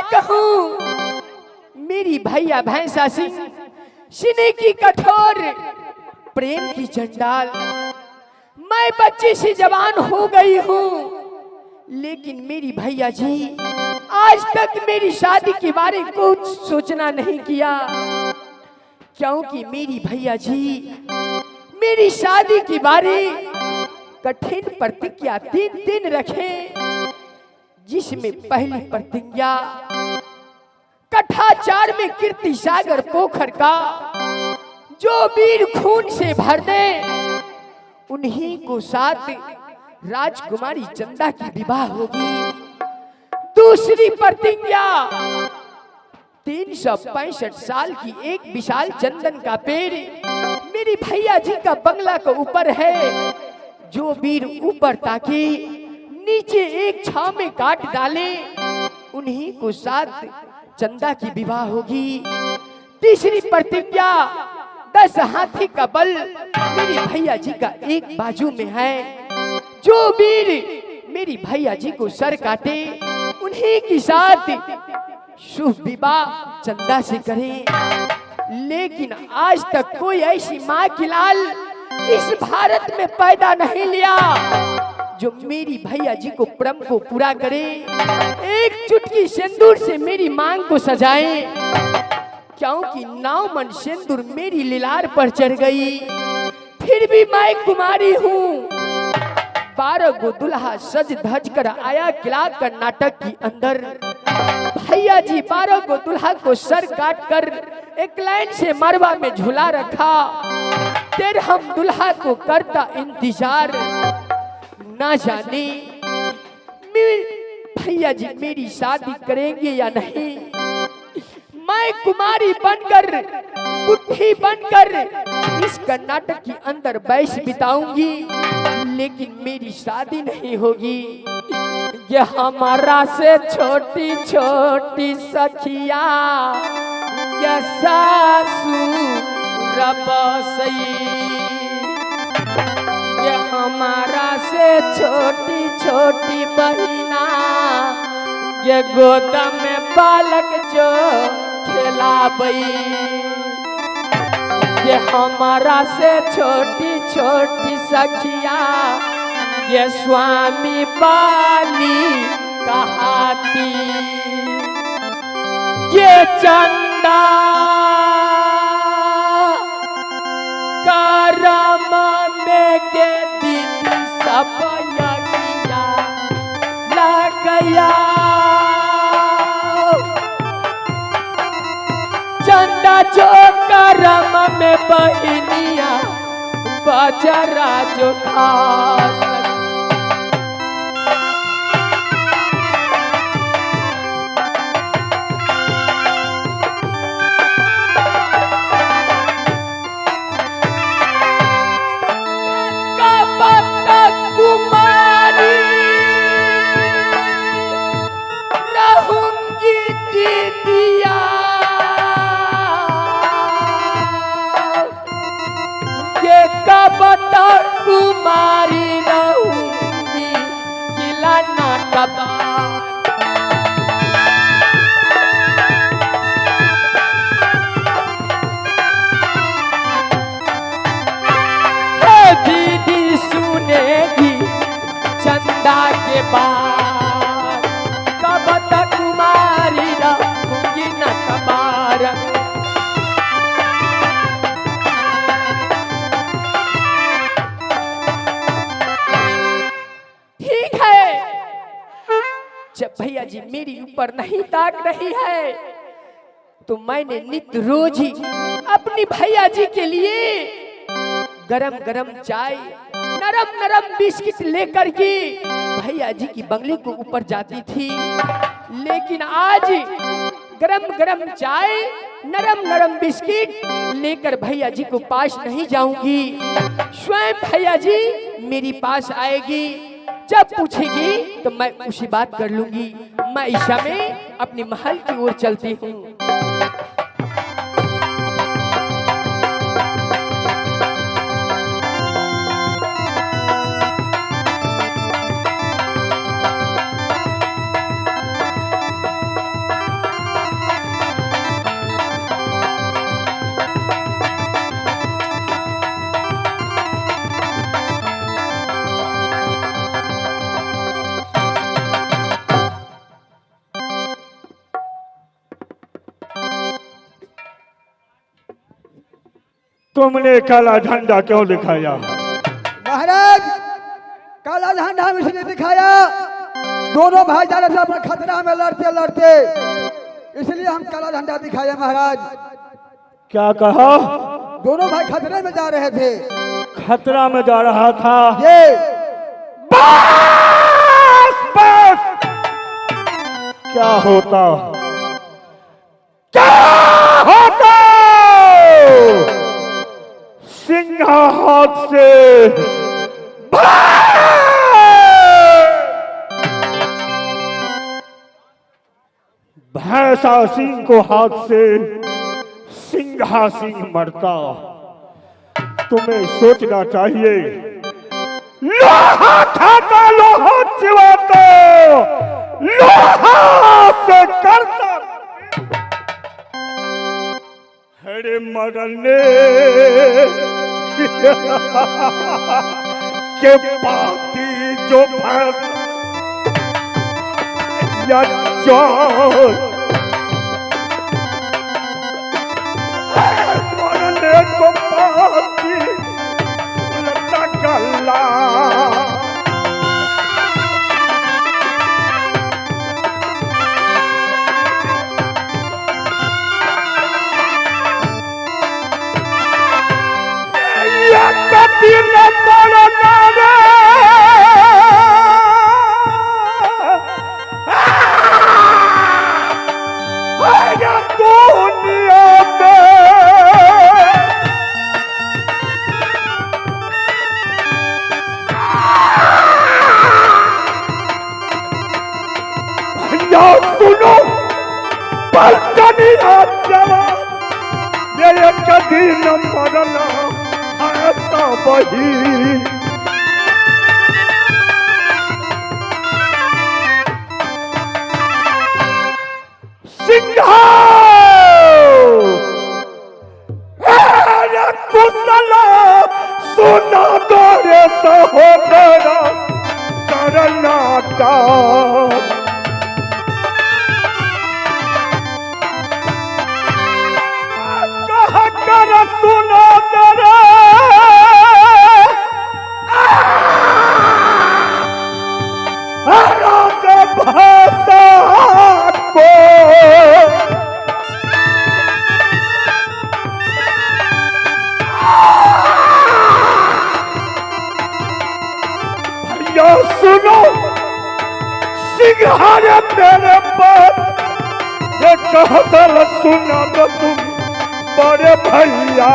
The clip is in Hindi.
कहूं मेरी भैया भैंसा सिंह सीने की कठोर प्रेम की चंडाल। मैं बच्ची सी जवान हो गई हूं, लेकिन मेरी भैया जी आज तक मेरी शादी के बारे में कुछ सोचना नहीं किया, क्योंकि मेरी भैया जी मेरी शादी के बारे कठिन प्रतिज्ञा 3 दिन रखे, जिसमें पहली प्रतिज्ञा कठाचार में कीर्ति सागर पोखर का जो वीर खून से भर दे उन्हीं को साथ राजकुमारी चंदा की विवाह होगी। दूसरी प्रतिज्ञा 365 साल की एक विशाल चंदन का पेड़ मेरी भैया जी का बंगला के ऊपर है, जो वीर ऊपर ताकि नीचे एक छाव में काट डाले उन्हीं को साथ चंदा की विवाह होगी। तीसरी प्रतिज्ञा 10 हाथी का बल मेरी भैया जी का एक बाजू में है, जो वीर मेरी भैया जी को सर काटे उन्हीं के साथ शुभ विवाह चंदा से करें। लेकिन आज तक कोई ऐसी माँ की लाल इस भारत में पैदा नहीं लिया जो मेरी भैया जी को प्रेम को पूरा करे, एक चुटकी सिंदूर से मेरी मांग को सजाए, क्योंकि 9 मन सिंदूर मेरी लीलार पर चढ़ गई। फिर भी मैं कुमारी हूँ। 12 गो दुल्हा सज धज कर आया किला कर्नाटक की अंदर। भैया जी 12 गो दुल्हा को सर काट कर एक लाइन से मरवा में झूला रखा। फिर हम दुल्हा को करता इंतजार, ना जाने भैया जी मेरी शादी करेंगे या नहीं। मैं कुमारी बनकर बुढ़ी बनकर इस कर्नाटक के अंदर बैस बिताऊंगी, लेकिन मेरी शादी नहीं होगी। ये हमारा से छोटी छोटी सखिया ये सासू रबसई, ये हमारा से छोटी छोटी बहिना ये गोद में बालक जो खिलाबई, ये हमारा से छोटी छोटी सखिया ये स्वामी बाली कहाती, ये चंदा करम में के दीदी सब यगिया लग गया। चंदा जो करम में बहनिया बजरा जो खास कुमारी रहूंगी दीदिया, ये कब तक कुमारी रहूंगी खिलाना कबा। दीदी सुनेगी चंदा के बाद कब तक कुमारी रहूंगी न कबार। ठीक है, जब भैया जी मेरी ऊपर नहीं ताक रही है तो मैंने नित्य रोज ही अपनी भैया जी के लिए गरम गरम चाय नरम नरम बिस्किट लेकर के भैया जी की बंगले को ऊपर जाती थी। लेकिन आज गरम गरम चाय नरम नरम बिस्किट लेकर भैया जी को पास नहीं जाऊंगी। स्वयं भैया जी मेरी पास आएगी, जब पूछेगी तो मैं उसी बात कर लूंगी। मैं इस समय अपने महल की ओर चलती हूँ। तुमने काला झंडा क्यों दिखाया? महाराज, काला झंडा हम इसलिए दिखाया, दोनों भाईचारे से अपने खतरा में लड़ते लड़ते इसलिए हम काला झंडा दिखाया महाराज। क्या कहा? दोनों भाई खतरे में जा रहे थे। खतरा में जा रहा था? ये बस बस। क्या होता? क्या होता? सिंह हाथ से भैंसा सिंह को हाथ से सिंहा सिंह मरता। तुम्हें सोचना चाहिए, लोहा खाता लोहा चिवाता, लोहा से करता। अरे मरने के बाती जो भैंस या चोर मरने को बाती लता गला। या कभी न मरना रे दुनिया में सुनो पलटनी जवान मेरे कभी न मरना ऐसा वही। सिंहा कुशला सुना दो रे सहोदरा करना का। कहा कर सुना तेरे भाषा को भैया सुनो, सिंहारे मेरे बात ये कहता सुना तो तुम बड़े भैया।